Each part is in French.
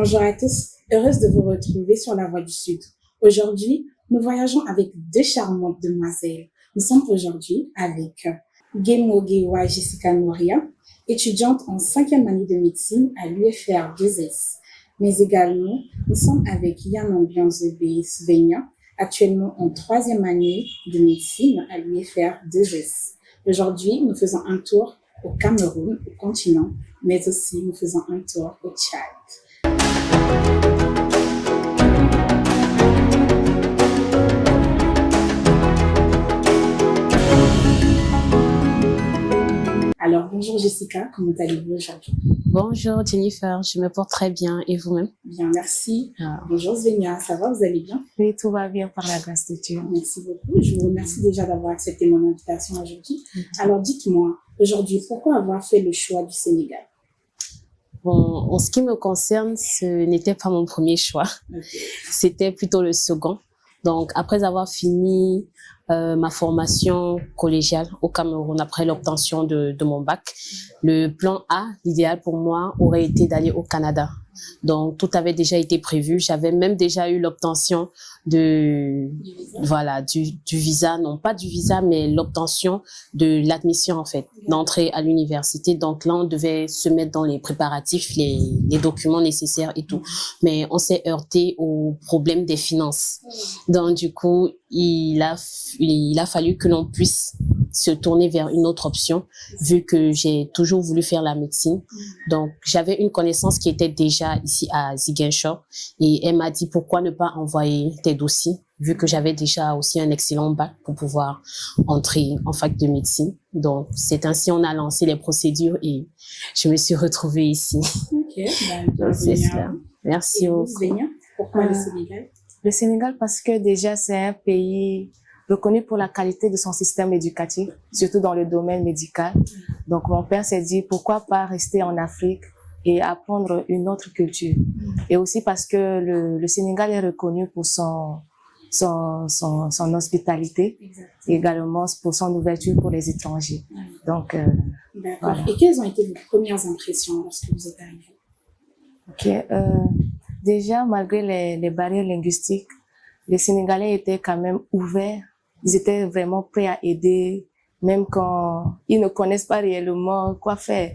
Bonjour à tous, heureuse de vous retrouver sur la Voie du Sud. Aujourd'hui, nous voyageons avec deux charmantes demoiselles. Nous sommes aujourd'hui avec Gemogewa Jessica Nouria, étudiante en 5e année de médecine à l'UFR 2S. Mais également, nous sommes avec Yana Bianzebe Svenia, actuellement en 3e année de médecine à l'UFR 2S. Aujourd'hui, nous faisons un tour au Cameroun, au continent, mais aussi nous faisons un tour au Tchad. Alors, bonjour Jessica, comment allez-vous aujourd'hui? Bonjour Jennifer, je me porte très bien et vous-même? Bien, merci. Bonjour Svenia, ça va, vous allez bien? Oui, tout va bien par la grâce de Dieu. Merci beaucoup. Je vous remercie déjà d'avoir accepté mon invitation aujourd'hui. Alors, dites-moi, aujourd'hui, pourquoi avoir fait le choix du Sénégal? Bon, en ce qui me concerne, ce n'était pas mon premier choix. Okay. C'était plutôt le second. Donc, après avoir fini ma formation collégiale au Cameroun, après l'obtention de mon bac, le plan A, l'idéal pour moi, aurait été d'aller au Canada. Donc, tout avait déjà été prévu. J'avais même déjà eu l'obtention du visa, non pas du visa, mais l'obtention de l'admission, en fait, d'entrée à l'université. Donc là, on devait se mettre dans les préparatifs, les documents nécessaires et tout. Mais on s'est heurté au problème des finances. Donc, du coup, il a fallu que l'on puisse se tourner vers une autre option, vu que j'ai toujours voulu faire la médecine. Donc, j'avais une connaissance qui était déjà ici à Ziguinchor et elle m'a dit pourquoi ne pas envoyer tes dossiers, vu que j'avais déjà aussi un excellent bac pour pouvoir entrer en fac de médecine. Donc, c'est ainsi on a lancé les procédures et je me suis retrouvée ici. Ok, c'est cela. Merci beaucoup. Pourquoi le Sénégal? Le Sénégal parce que déjà c'est un pays reconnu pour la qualité de son système éducatif, surtout dans le domaine médical. Donc mon père s'est dit pourquoi pas rester en Afrique et apprendre une autre culture. Et aussi parce que le Sénégal est reconnu pour son hospitalité, et également pour son ouverture pour les étrangers. Donc, d'accord. Voilà. Et quelles ont été vos premières impressions lorsque vous êtes arrivé? Déjà, malgré les barrières linguistiques, les Sénégalais étaient quand même ouverts. Ils étaient vraiment prêts à aider, même quand ils ne connaissent pas réellement quoi faire.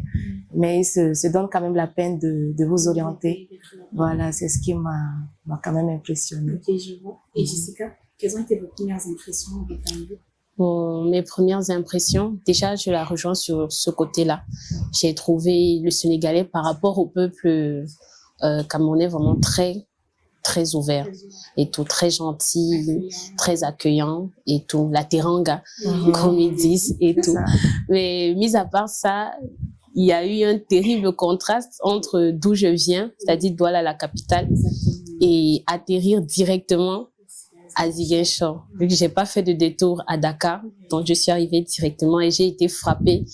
Mais ils se donnent quand même la peine de vous orienter. Voilà, c'est ce qui m'a quand même impressionnée. Ok, je vois. Et Jessica, quelles ont été vos premières impressions en votre arrivée? Bon, mes premières impressions, déjà, je la rejoins sur ce côté-là. J'ai trouvé le Sénégalais par rapport au peuple camerounais vraiment très ouvert et tout, très gentil, très accueillant et tout, la teranga, comme ils disent et tout. Ça. Mais mis à part ça, il y a eu un terrible contraste entre d'où je viens, c'est-à-dire Douala, la capitale, et atterrir directement à Ziguinchor. Vu que j'ai pas fait de détour à Dakar, donc je suis arrivée directement et j'ai été frappée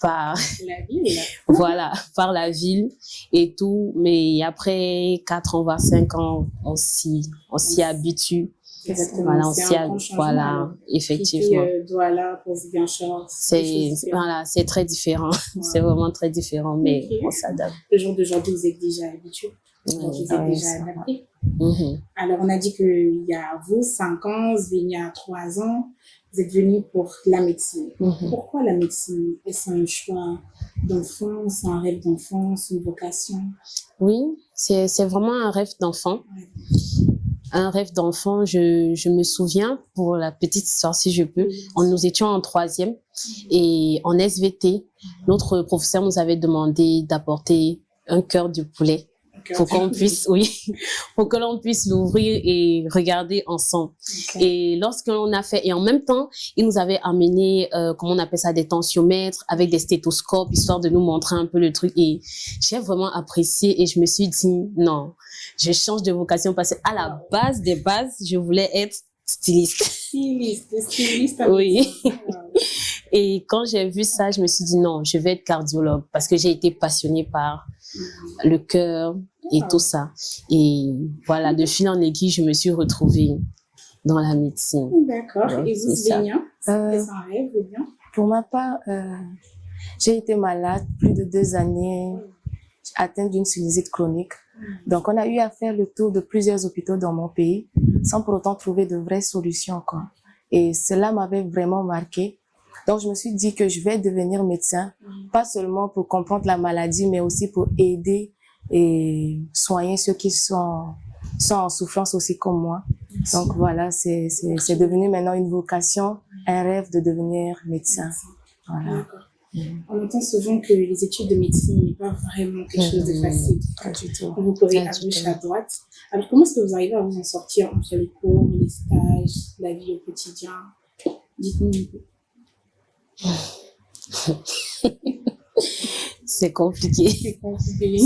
par la ville. Voilà, par la ville et tout. Mais après 4 ans, voire 5 ans, on s'y habitue. Exactement. Voilà, on s'y voilà, alors. effectivement. Douala pour Ziguinchor. C'est très différent. Ouais. C'est vraiment très différent, mais on s'adapte. Le jour d'aujourd'hui, vous êtes déjà habitué. Donc, vous êtes déjà adapté. Alors, on a dit qu'il y a vous, 5 ans, Svenia, 3 ans. Vous êtes venu pour la médecine. Pourquoi la médecine? Est-ce un choix d'enfance, un rêve d'enfance, une vocation? Oui, c'est vraiment un rêve d'enfant. Un rêve d'enfant, je me souviens, pour la petite histoire si je peux, nous étions en 3e et en SVT, notre professeur nous avait demandé d'apporter un cœur de poulet. Pour qu'on puisse, pour que l'on puisse l'ouvrir et regarder ensemble. Et lorsque l'on a fait, et en même temps, il nous avait amené, comment on appelle ça, des tensiomètres avec des stéthoscopes, histoire de nous montrer un peu le truc. Et j'ai vraiment apprécié et je me suis dit, non, je change de vocation parce qu'à la base des bases, je voulais être styliste. Styliste. Oui. Et quand j'ai vu ça, je me suis dit, non, je vais être cardiologue parce que j'ai été passionnée par le cœur et tout ça. Et voilà, de fil en aiguille, je me suis retrouvée dans la médecine. D'accord. Et vous, Svenia, c'est un rêve ou bien? Pour ma part, j'ai été malade plus de 2 années atteinte d'une sinusite chronique. Donc, on a eu à faire le tour de plusieurs hôpitaux dans mon pays sans pour autant trouver de vraies solutions, quoi. Et cela m'avait vraiment marqué. Donc, je me suis dit que je vais devenir médecin, pas seulement pour comprendre la maladie, mais aussi pour aider et soigner ceux qui sont en souffrance aussi comme moi. Donc, voilà, c'est devenu maintenant une vocation, un rêve de devenir médecin. Voilà. D'accord. On entend souvent que les études de médecine n'est pas vraiment quelque chose de facile. Pas du tout. Vous courez à gauche, à droite. Alors, comment est-ce que vous arrivez à vous en sortir entre les cours, les stages, la vie au quotidien? Dites-nous un peu. C'est compliqué. C'est compliqué,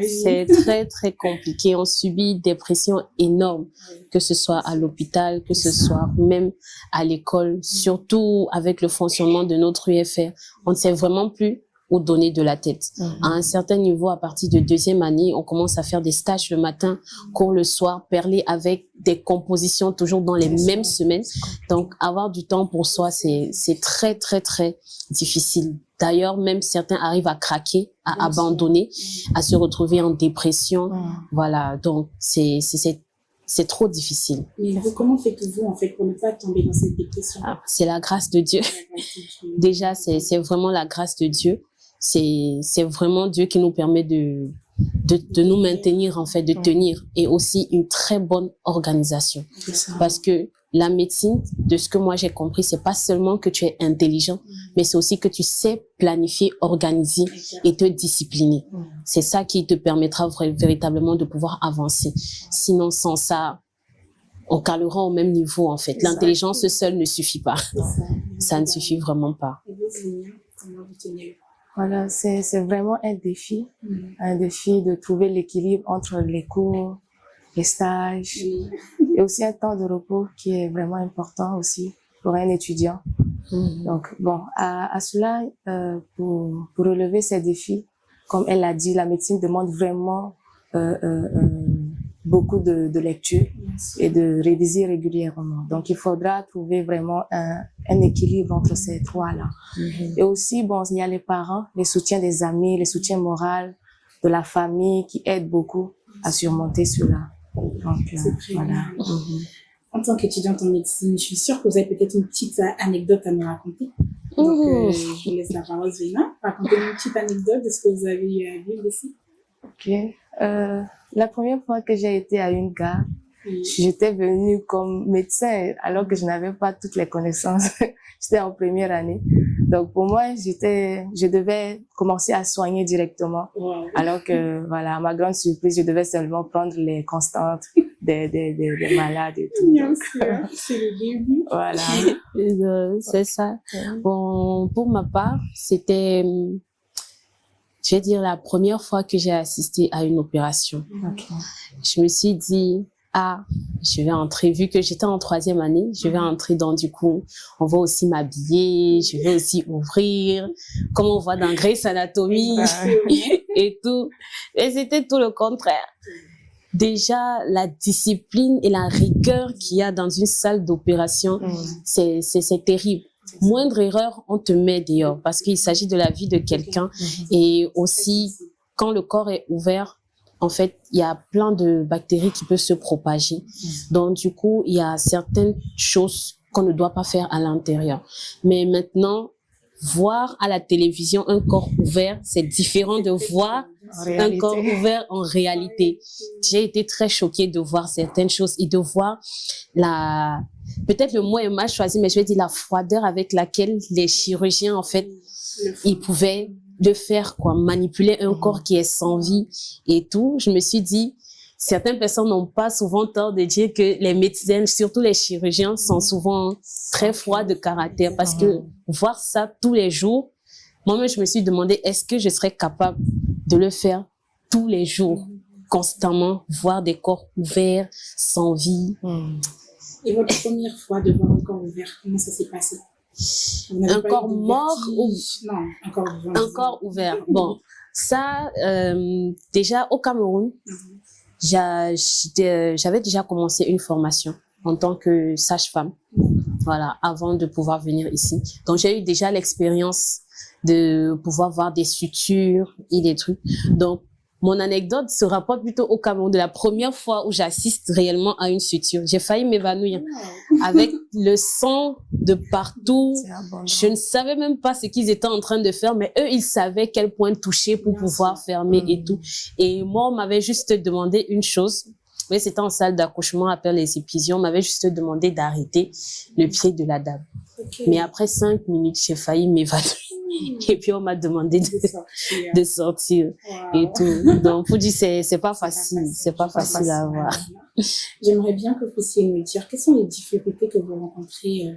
C'est très, très compliqué. On subit des pressions énormes, que ce soit à l'hôpital, que ce soit même à l'école, surtout avec le fonctionnement de notre UFR. On ne sait vraiment plus où donner de la tête. À un certain niveau, à partir de 2e année, on commence à faire des stages le matin, cours le soir, perler avec des compositions toujours dans les mêmes semaines. Donc, avoir du temps pour soi, c'est très, très, très difficile. D'ailleurs, même certains arrivent à craquer, à abandonner, à se retrouver en dépression. Voilà, donc c'est trop difficile. Mais vous, comment faites-vous, en fait, pour ne pas tomber dans cette dépression? C'est la grâce de Dieu. Déjà, c'est vraiment la grâce de Dieu. C'est vraiment Dieu qui nous permet de nous maintenir, en fait, de tenir. Et aussi une très bonne organisation. Parce que la médecine, de ce que moi j'ai compris, c'est pas seulement que tu es intelligent, mais c'est aussi que tu sais planifier, organiser et te discipliner. C'est ça qui te permettra véritablement de pouvoir avancer. Sinon, sans ça, on calera au même niveau, en fait. L'intelligence seule ne suffit pas. Ça ne suffit vraiment pas. Et vous, Zénia, comment vous tenez? Voilà, c'est vraiment un défi de trouver l'équilibre entre les cours, les stages, et aussi un temps de repos qui est vraiment important aussi pour un étudiant. Donc, bon, à cela, pour relever ces défis, comme elle l'a dit, la médecine demande vraiment beaucoup de lecture et de réviser régulièrement. Donc, il faudra trouver vraiment un équilibre entre ces trois-là. Et aussi, bon, il y a les parents, les soutiens des amis, les soutiens moraux de la famille qui aident beaucoup à surmonter cela. Donc, voilà. En tant qu'étudiante en médecine, je suis sûre que vous avez peut-être une petite anecdote à me raconter. Donc, je vous laisse la parole, Zéna. Racontez-nous une petite anecdote de ce que vous avez eu à vivre ici. Ok. La première fois que j'ai été à une gare, j'étais venue comme médecin alors que je n'avais pas toutes les connaissances. J'étais en première année. Donc, pour moi, je devais commencer à soigner directement. Alors que, voilà, à ma grande surprise, je devais seulement prendre les constantes des malades et tout. Bien sûr, c'est le début. Voilà. C'est ça. Bon, pour ma part, c'était, je vais dire, la première fois que j'ai assisté à une opération. Je me suis dit, je vais entrer, vu que j'étais en 3e année, je vais entrer dans, du coup, on va aussi m'habiller, je vais aussi ouvrir, comme on voit dans Grey's Anatomy et tout. Et c'était tout le contraire. Déjà, la discipline et la rigueur qu'il y a dans une salle d'opération, c'est terrible. Moindre erreur, on te met dehors parce qu'il s'agit de la vie de quelqu'un. Et aussi, quand le corps est ouvert, en fait, il y a plein de bactéries qui peuvent se propager. Donc, du coup, il y a certaines choses qu'on ne doit pas faire à l'intérieur. Mais maintenant, voir à la télévision un corps ouvert, c'est différent de voir un corps ouvert en réalité. J'ai été très choquée de voir certaines choses et de voir peut-être le mot est mal choisi, mais je vais dire la froideur avec laquelle les chirurgiens, en fait, ils pouvaient le faire, quoi, manipuler un corps qui est sans vie et tout. Je me suis dit, certaines personnes n'ont pas souvent tort de dire que les médecins, surtout les chirurgiens, sont souvent très froids de caractère parce que voir ça tous les jours, moi-même, je me suis demandé, est-ce que je serais capable de le faire tous les jours, constamment, voir des corps ouverts, sans vie. Et votre première fois de voir un corps ouvert, comment ça s'est passé? Un corps mort ou... Non, un corps ouvert. Un corps ouvert. Bon, ça, déjà au Cameroun, j'avais déjà commencé une formation en tant que sage-femme, voilà, avant de pouvoir venir ici. Donc, j'ai eu déjà l'expérience de pouvoir voir des sutures et des trucs. Donc, mon anecdote se rapporte plutôt au Cameroun, de la première fois où j'assiste réellement à une suture. J'ai failli m'évanouir avec le sang de partout. Je ne savais même pas ce qu'ils étaient en train de faire, mais eux, ils savaient quel point toucher pour pouvoir fermer et tout. Et moi, on m'avait juste demandé une chose. Oui, c'était en salle d'accouchement après les épisions. On m'avait juste demandé d'arrêter le pied de la dame. Mais après 5 minutes, j'ai failli m'évanouir. Et puis, on m'a demandé de sortir et tout. Donc, pour dire, c'est pas facile. C'est pas facile à avoir. J'aimerais bien que vous puissiez nous dire quelles sont les difficultés que vous rencontrez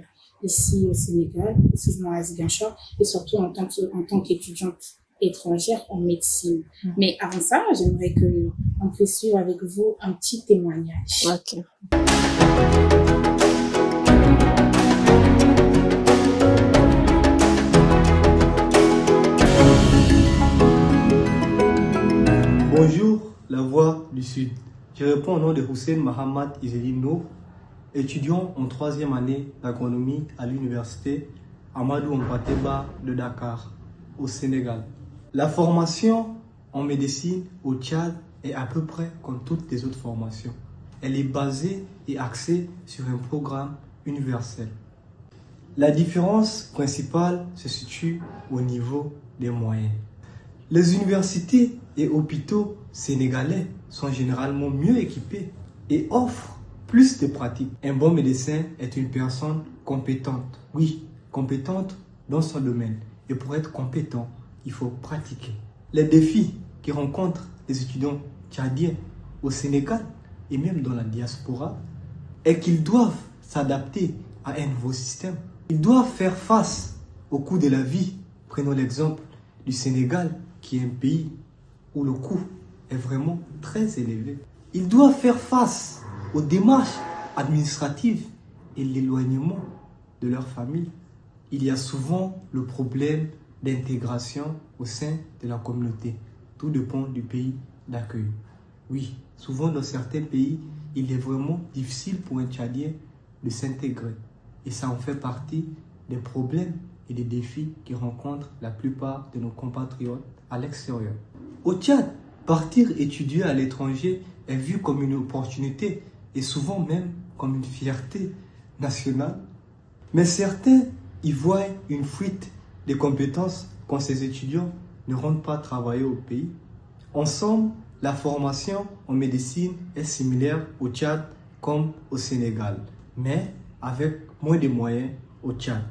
ici au Sénégal, précisément à Ziguinchor, et surtout en tant qu'étudiante étrangère en médecine. Mais avant ça, j'aimerais qu'on puisse suivre avec vous un petit témoignage. Ok. Bonjour, la voix du Sud. Je réponds au nom de Hussein Mohamed Izelin Nour, étudiant en 3e année d'agronomie à l'université Amadou Hampâté-Bâ de Dakar, au Sénégal. La formation en médecine au Tchad est à peu près comme toutes les autres formations. Elle est basée et axée sur un programme universel. La différence principale se situe au niveau des moyens. Les universités et hôpitaux sénégalais sont généralement mieux équipés et offrent plus de pratiques. Un bon médecin est une personne compétente. Oui, compétente dans son domaine. Et pour être compétent, il faut pratiquer. Les défis que rencontrent les étudiants tchadiens au Sénégal et même dans la diaspora est qu'ils doivent s'adapter à un nouveau système. Ils doivent faire face au coût de la vie. Prenons l'exemple du Sénégal, qui est un pays où le coût est vraiment très élevé. Ils doivent faire face aux démarches administratives et l'éloignement de leur famille. Il y a souvent le problème d'intégration au sein de la communauté. Tout dépend du pays d'accueil. Oui, souvent dans certains pays, il est vraiment difficile pour un Tchadien de s'intégrer. Et ça en fait partie des problèmes et des défis que rencontrent la plupart de nos compatriotes à l'extérieur. Au Tchad, partir étudier à l'étranger est vu comme une opportunité et souvent même comme une fierté nationale. Mais certains y voient une fuite des compétences quand ces étudiants ne rentrent pas travailler au pays. En somme, la formation en médecine est similaire au Tchad comme au Sénégal, mais avec moins de moyens au Tchad.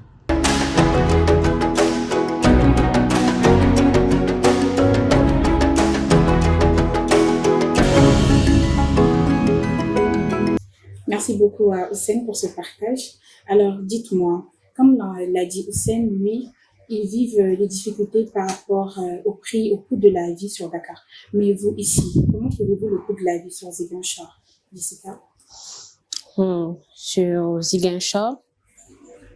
Merci beaucoup à Hussein pour ce partage. Alors, dites-moi, comme l'a dit Hussein, lui, ils vivent les difficultés par rapport au prix, au coût de la vie sur Dakar. Mais vous, ici, comment trouvez-vous le coût de la vie sur Ziguinchor, Jessica? Sur Ziguinchor,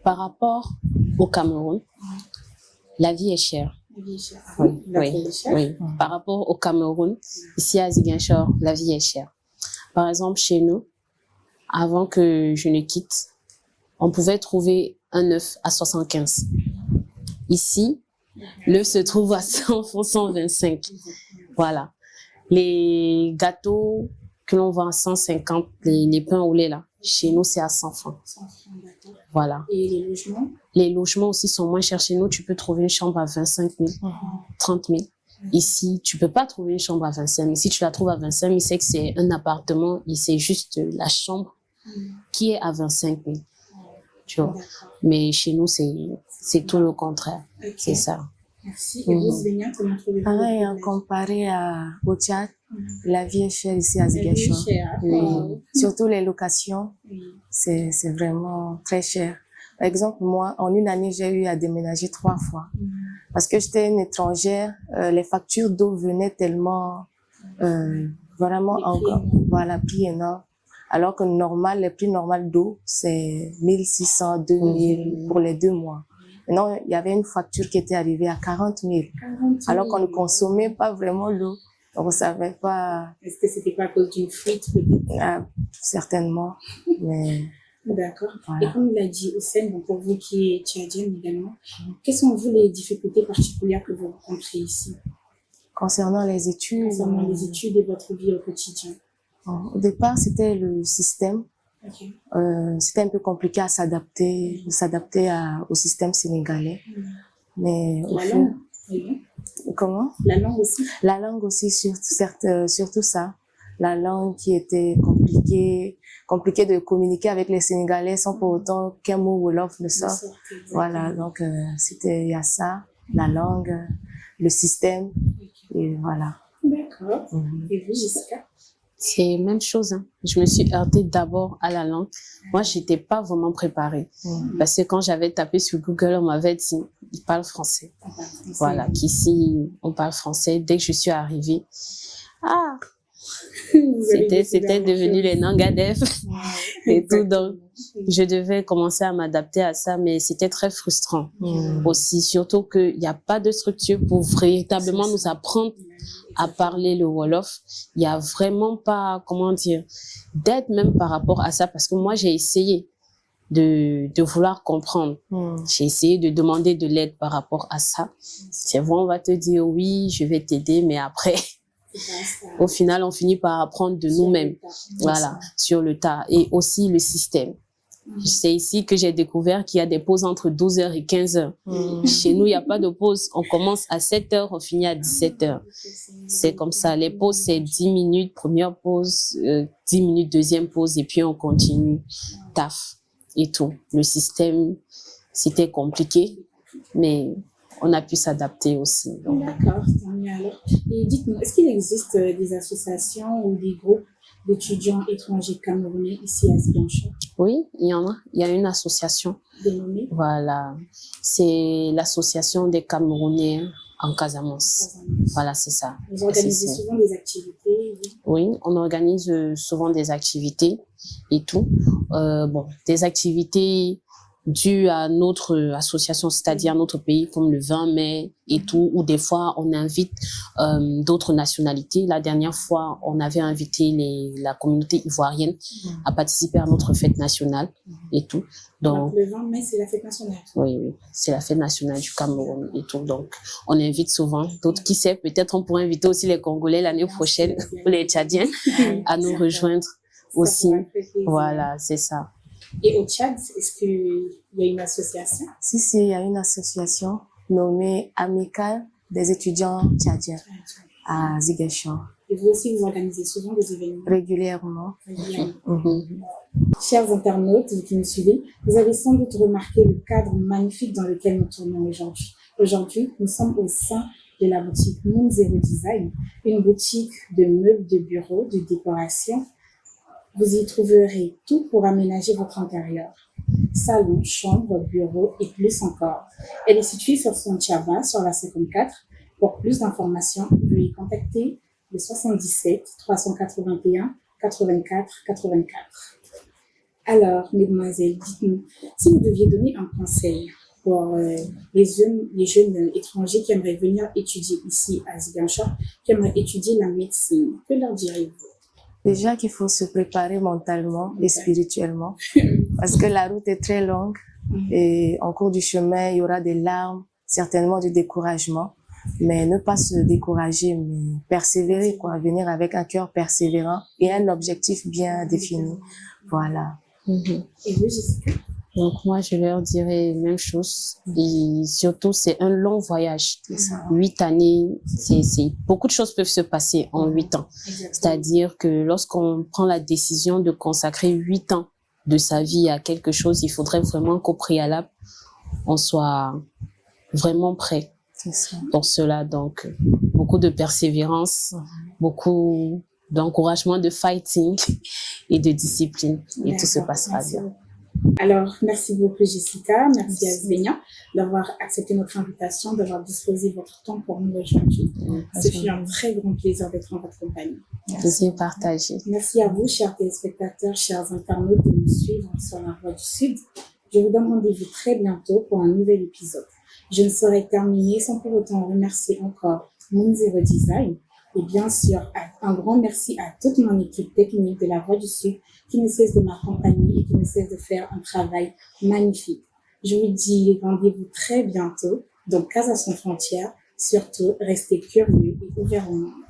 par rapport au Cameroun, la vie est chère. La vie est chère. Oui. Par rapport au Cameroun, ici à Ziguinchor, la vie est chère. Par exemple, chez nous, avant que je ne quitte, on pouvait trouver un œuf à 75. Ici, l'œuf se trouve à 100 ou 125. Voilà. Les gâteaux que l'on vend à 150, les pains au lait là, chez nous, c'est à 100 francs. 100 francs, d'accord. Voilà. Et les logements? Les logements aussi sont moins chers chez nous. Tu peux trouver une chambre à 25 000, 30 000. Ici, tu peux pas trouver une chambre à 25 000. Si tu la trouves à 25 000, c'est que c'est un appartement et c'est juste la chambre qui est à 25 000. Tu vois. Mais chez nous, c'est tout le contraire. Okay. C'est ça. Merci. Et vous, Zénia, comment trouvez-vous? Pareil, comparé au Tchad, la vie est chère ici à Ziguinchor. Surtout les locations, c'est vraiment très cher. Par exemple, moi, en une année, j'ai eu à déménager 3 fois. Parce que j'étais une étrangère, les factures d'eau venaient tellement, vraiment encore, voilà, prix énorme. Alors que les prix normal d'eau, c'est 1600, 2000 pour les 2 mois. Maintenant, il y avait une facture qui était arrivée à 40 000. Alors qu'on ne consommait pas vraiment l'eau. Donc, on ne savait pas. Est-ce que c'était pas à cause d'une fuite, peut-être? Certainement. Mais. D'accord. Voilà. Et comme l'a dit Hussein, pour vous qui êtes tchadienne également, quelles sont vous les difficultés particulières que vous rencontrez ici? Concernant les études, concernant les études et votre vie au quotidien? au départ, c'était le système. Ok. C'était un peu compliqué à s'adapter au système sénégalais. Mais au La fur- langue, oui. Comment? La langue aussi. La langue aussi, surtout ça. La langue qui était compliquée de communiquer avec les Sénégalais sans pour autant qu'un mot Wolof ne sorte. Voilà, donc il y a ça, la langue, le système, et voilà. D'accord. Et vous, Jessica? C'est la même chose, hein. Je me suis heurtée d'abord à la langue. Moi, j'étais pas vraiment préparée. Parce que quand j'avais tapé sur Google, on m'avait dit, il parle français. Voilà, qu'ici, on parle français. Dès que je suis arrivée, c'était devenu les Nangadef et tout. Donc, je devais commencer à m'adapter à ça, mais c'était très frustrant aussi. Surtout qu'il n'y a pas de structure pour véritablement nous apprendre à parler le Wolof. Il n'y a vraiment pas, comment dire, d'aide même par rapport à ça, parce que moi, j'ai essayé de vouloir comprendre. J'ai essayé de demander de l'aide par rapport à ça. C'est vrai, on va te dire oui, je vais t'aider, mais après, au final, on finit par apprendre de nous-mêmes. Voilà, sur le tas. Et aussi le système. C'est ici que j'ai découvert qu'il y a des pauses entre 12h et 15h. Chez nous, il n'y a pas de pause. On commence à 7h, on finit à 17h. C'est comme ça. Les pauses, c'est 10 minutes, première pause, 10 minutes, deuxième pause, et puis on continue. Taf et tout. Le système, c'était compliqué, mais on a pu s'adapter aussi. Donc. D'accord, tant mieux alors. Et dites-nous, est-ce qu'il existe des associations ou des groupes d'étudiants étrangers camerounais ici à Ziguinchor? Oui, il y en a. Il y a une association. Dénommée? Voilà. C'est l'association des Camerounais en Casamance. Voilà, c'est ça. Vous organisez souvent des activités? Oui, on organise souvent des activités et tout. Des activités dues à notre association, c'est-à-dire notre pays, comme le 20 mai et tout, où des fois on invite d'autres nationalités. La dernière fois, on avait invité la communauté ivoirienne à participer à notre fête nationale et tout. Donc le 20 mai, c'est la fête nationale? Oui, c'est la fête nationale du Cameroun et tout. Donc, on invite souvent d'autres. Qui sait, peut-être on pourrait inviter aussi les Congolais l'année prochaine, ou les Tchadiens, à nous rejoindre aussi. Voilà, c'est ça. Et au Tchad, est-ce qu'il y a une association? Si, il y a une association nommée Amicale des étudiants tchadiens à Ziguinchor. Et vous aussi, vous organisez souvent des événements? Régulièrement. Chers internautes, vous qui nous suivez, vous avez sans doute remarqué le cadre magnifique dans lequel nous tournons aujourd'hui. Aujourd'hui, nous sommes au sein de la boutique Moon Zero Design, une boutique de meubles de bureau, de décoration. Vous y trouverez tout pour aménager votre intérieur. Salon, chambre, bureau et plus encore. Elle est située sur Sontiaba, sur la 54. Pour plus d'informations, veuillez contacter le 77 381 84 84. Alors, mesdemoiselles, dites-nous, si vous deviez donner un conseil pour les jeunes étrangers qui aimeraient venir étudier ici à Ziguinchor, qui aimeraient étudier la médecine, que leur diriez-vous? Déjà qu'il faut se préparer mentalement et spirituellement, parce que la route est très longue et en cours du chemin, il y aura des larmes, certainement du découragement, mais ne pas se décourager, mais persévérer, venir avec un cœur persévérant et un objectif bien défini. Voilà. Et vous, Jessica? Donc moi, je leur dirais la même chose. Et surtout, c'est un long voyage. 8 années, beaucoup de choses peuvent se passer en 8 ans. C'est-à-dire que lorsqu'on prend la décision de consacrer 8 ans de sa vie à quelque chose, il faudrait vraiment qu'au préalable, on soit vraiment prêt pour cela. Donc, beaucoup de persévérance, beaucoup d'encouragement, de fighting et de discipline. Et tout se passera bien. Alors, merci beaucoup Jessica, merci à Zvenia d'avoir accepté notre invitation, d'avoir disposé votre temps pour nous aujourd'hui. Ce fut un très grand plaisir d'être en votre compagnie. Plaisir partagé. Merci à vous, chers téléspectateurs, chers internautes, de nous suivre sur la Voix du Sud. Je vous donne rendez-vous très bientôt pour un nouvel épisode. Je ne saurais terminer sans pour autant remercier encore Moon Zero Design. Et bien sûr, un grand merci à toute mon équipe technique de la Voix du Sud qui ne cesse de m'accompagner et qui ne cesse de faire un travail magnifique. Je vous dis rendez-vous très bientôt dans Casa sans frontières Surtout, restez curieux et ouverts au monde.